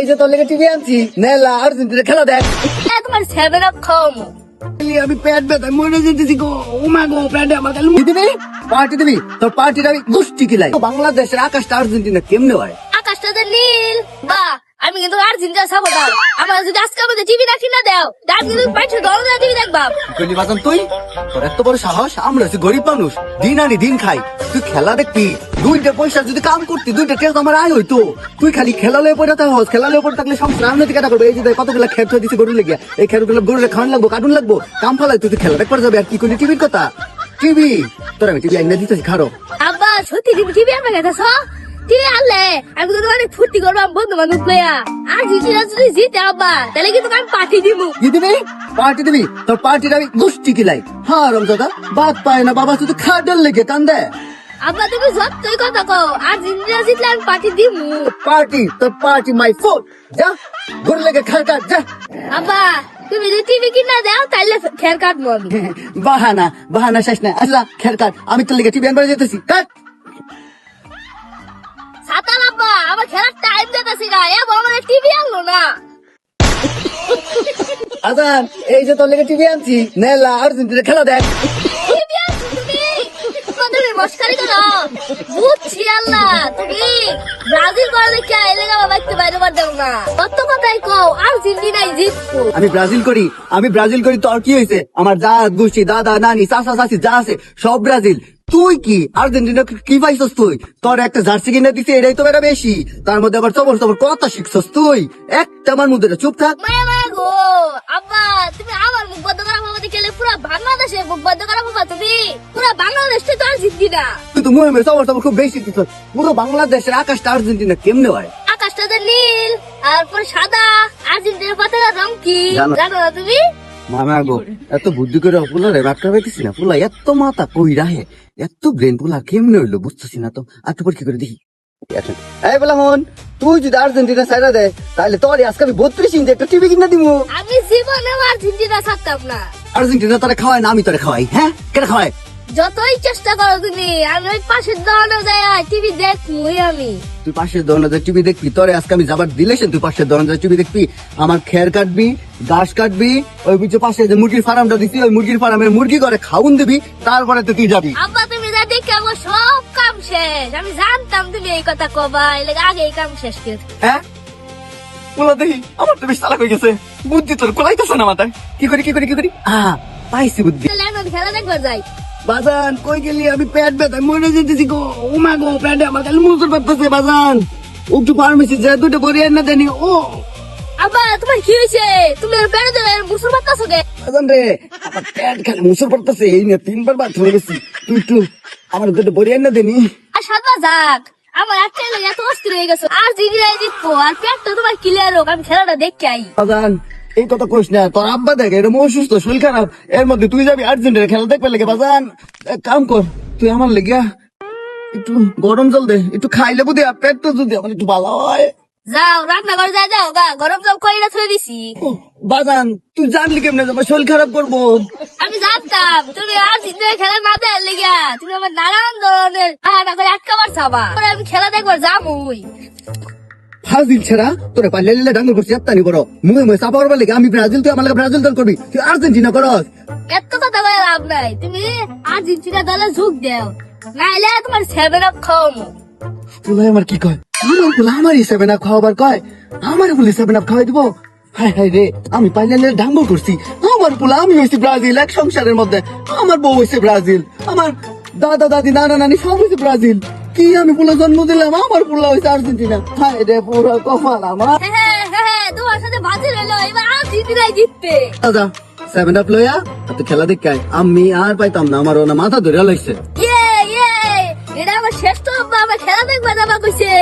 এই যে তোর লেগে টিভি আনছি নেলা আর্জেন্টিনা খেলা দেখ। তোমার 7 খাওয়ামো। আমি পেট ব্যথা মরে যেতেছি গো। ও মা গো, পেটে আমার কাল দিবি, পার্টি দিবি। তোর পার্টিটা আমি গোষ্ঠী কিলাই। বাংলাদেশের আকাশটা আর্জেন্টিনা কেমনে হয়? আকাশটা যে নীল বা আমি কিন্তু আর্জেন্টিনা সাপোর্টার। আমার যদি আজকে আমাদের টিভি না কিনা দাও, তার কিন্তু পাঁচশো ডলার টিভি দেখবা। কইলি বাজান তুই, তোর এত বড় সাহস? আমরা হচ্ছে গরিব মানুষ, দিন আনি দিন খাই। তুই খেলা দেখবি, দুইটা পয়সা যদি কাম করতি, দুইটা টেস্ট আমার আয় হইতো। তুই খালি খেলা লয়ে পড়ে থাকস, খেলা লয়ে পড়ে থাকলে সমস্যা রাজনীতি কাটা করবে। এই যে কতগুলা খেত হয়ে দিচ্ছে গরু লেগে, এই খেতগুলো গরুরে খাওয়ান লাগবো, কাটুন লাগবো, কাম ফেলাই। তুই খেলা দেখবার যাবে আর কি করলি? টিভির কথা, টিভি তোর আমি টিভি আইনা দিতেছি খারো। আব্বা সত্যি টিভি আমার কাছে টিভি আনলে আমি তো অনেক ফুর্তি করবাম বন্ধু বান্ধব লইয়া। আর্জেন্টিনা যদি জিতে আব্বা, তাহলে কিন্তু আমি পার্টি দিব। কি দিবি? পার্টি দিবি? তোর পার্টিটা আমি গোষ্ঠী কিলাই। হ্যাঁ রমজাদা, বাদ পায় না বাবা, শুধু খাডার লেগে কান্দে। আব্বা তুমি সত্যই কথা কও, আর্জেন্টিনা জিতলে আমি পার্টি দিব। পার্টি তোর পার্টি মাই ফোন। যা ঘুরে লেগে খেল কাট যা। আব্বা তুমি যদি টিভি কিনা দাও তাহলে খের কাটবো আমি। বাহানা বাহানা শেষ নাই। আসলা খেল কাট, আমি তোর লেগে টিভি আনবার যেতেছি। কাট। সাতাল আব্বা আমার খেলার টাইম যেতেছি গা, এ আমার টিভি আনলো না। আজান এই যে তোর লেগে টিভি আনছি নেলা আর্জেন্টিনা খেলা দেখ। টিভি আনছো তুমি? তুমি মস্কারি করো? বুঝছি আল্লাহ, তুমি ব্রাজিল করে দেখে এলে গা বাইতে বাইরে বার দেও না। কত কথাই কও আর্জেন্টিনাই জিতবো। আমি ব্রাজিল করি তোর কি হয়েছে? আমার যা গোষ্ঠী, দাদা নানি চাচা চাচি যা আছে সব ব্রাজিল। তুই কি আর্জেন্টিনা কি পাইছস? তুই তোর একটা জার্সি কিনে দিতে, এটাই তো বেড়া বেশি। তার মধ্যে আবার চবর চবর কথা শিখছস তুই। একটা আমার মধ্যে চুপ থাক। মায়া গো আব্বা, তুমি আমার মুখ বন্ধ করা ভাবতে গেলে পুরো বাংলাদেশে মুখ বন্ধ করা ভাবা। তুমি পুরো বাংলাদেশটা তো আর্জেন্টিনা। তুই তো মুহেমের চবর চবর খুব বেশি দিছস। পুরো বাংলাদেশের আকাশটা আর্জেন্টিনা কেমনে হয়? আকাশটা তো নীল আর পর সাদা। আর্জেন্টিনার পতাকার রং কি জানো না তুমি? মামা গো, এত বুদ্ধি করে পুলারে বাটকা পাইতেছি না। পুলা এত মাথা কই রাহে, এত ব্রেন পুলা কেমনে হইলো বুঝতেছি না তো। আর তো পরীক্ষা করে দেখি। এই বলা হন, তুই যদি আর্জেন্টিনা সাইডা দে, তাহলে তোর আজকে আমি 32 ইঞ্চি একটা টিভি কিনে দিব। আমি জীবনে আর্জেন্টিনা থাকতাম না। আর্জেন্টিনা তোরা খাওয়ায় না, আমি তোরা খাওয়াই। হ্যাঁ কেন খাওয়াই? যতই চেষ্টা করো তুমি, আমি ওই পাশের দোকানে যাই টিভি দেখবই আমি। তুই পাশের দোকানে টিভি দেখবি, তোরে আজকে আমি যাবার দিলেছেন। তুই পাশের দোকানে টিভি দেখবি, আমার খের কাটবি, ঘাস কাটবি, ওই বিচে পাশে যে মুরগির ফার্মটা দিচ্ছি, ওই মুরগির ফার্মের মুরগি করে খাউন দিবি, তারপরে তো তুই যাবি। আব্বা তুমি যা দেখে আমার সব কাম শেষ। আমি জানতাম তুমি এই কথা কবা, এর আগে এই কাম শেষ করে। হ্যাঁ বলা দেখি, আমার তো বেশ চালাক হয়ে গেছে। বুদ্ধি তোর কোলাইতেছে না মাথায়। কি করি পাইছি বুদ্ধি। খেলা দেখবার যাই। বাজান কই গেলি? আমি পেট ব্যথা মরে যেতেছি গো। ও মা গো, পেটে আমার কাল মুসুর পারতেছে। বাজান একটু ফার্মেসি যা, দুটো বড়ি এনে দেনি। ও আব্বা তোমার কি হয়েছে? তুমি পেটে দেবে মুসুর পাতাছো গে? বাজান রে, আমার পেট খালি মুসুর পড়তেছে। এই নিয়ে 3 বার ধরে গেছি। তুই একটু আমার দুটো বড়ি এনে দেনি। আর সাতবা যাক, আমার একটা লেগে এত অস্থির হয়ে গেছে। আর জিগিরাই জিতবো, আর পেটটা তোমার ক্লিয়ার হোক, আমি খেলাটা দেখতে আই। বাজান এই কথা কইস না, তোর আব্বা দেখ এরকম অসুস্থ, শরীর খারাপ। এর মধ্যে তুই যাবি আর্জেন্টিনা খেলা দেখবে লেগে। বাজান এক কাম কর, তুই আমার লেগে একটু গরম জল দে, একটু খাইলে বুঝি পেট তো যদি আমার একটু ভালো হয়। যাও রান্না করে যাও গা, গরম জল কইরা থই দিছি। বাজান তুই জানলি কেমনে আমার শরীর খারাপ করবো? আমি জানতাম তুমি আর জিতবে খেলা না দেয় লেগা। তুমি আমার নানান ধরনের বাহানা করে আটকাবার চাবা। আমি খেলা দেখবার যাবই। ফাজিল ছেড়া, তোরা পাইলে লিলে ডাঙ্গল করছি এত্তানি বড় মুহে চাপা করবার লেগে। আমি ব্রাজিল, তুই আমার ব্রাজিল দল করবি, তুই আর্জেন্টিনা করস। এত কথা বলে লাভ নাই, তুমি আর্জেন্টিনা দলে যোগ দেও, নাইলে তোমার 7 খাওয়ামো। তুই আমার কি কয়? আমার হিসাবে না খাওয়াবার কয়, আমার বলে 7 খাওয়াই দিব। হাই হাই রে, আমি পাইলে লিলে ডাঙ্গল করছি। আমার পোলা আমি হয়েছি ব্রাজিল, এক সংসারের মধ্যে আমার বউ হয়েছে ব্রাজিল, আমার দাদা দাদি নানা নানি সব হয়েছে ব্রাজিল। কি আমি পোলা জন্ম দিলাম, আমার পোলা হয়েছে আর্জেন্টিনা। হাই রে পুরো কপাল আমার। হ্যাঁ তোমার সাথে বাজি রইলো, এবার আর্জেন্টিনাই জিতবে। দাদা 7 লইয়া তো খেলা দেখ, আমি আর পাইতাম না, আমার ওনা মাথা ধরে লাগছে। ইয়ে এটা আমার শেষ তো, আমার খেলা দেখবা যাবা কইছে।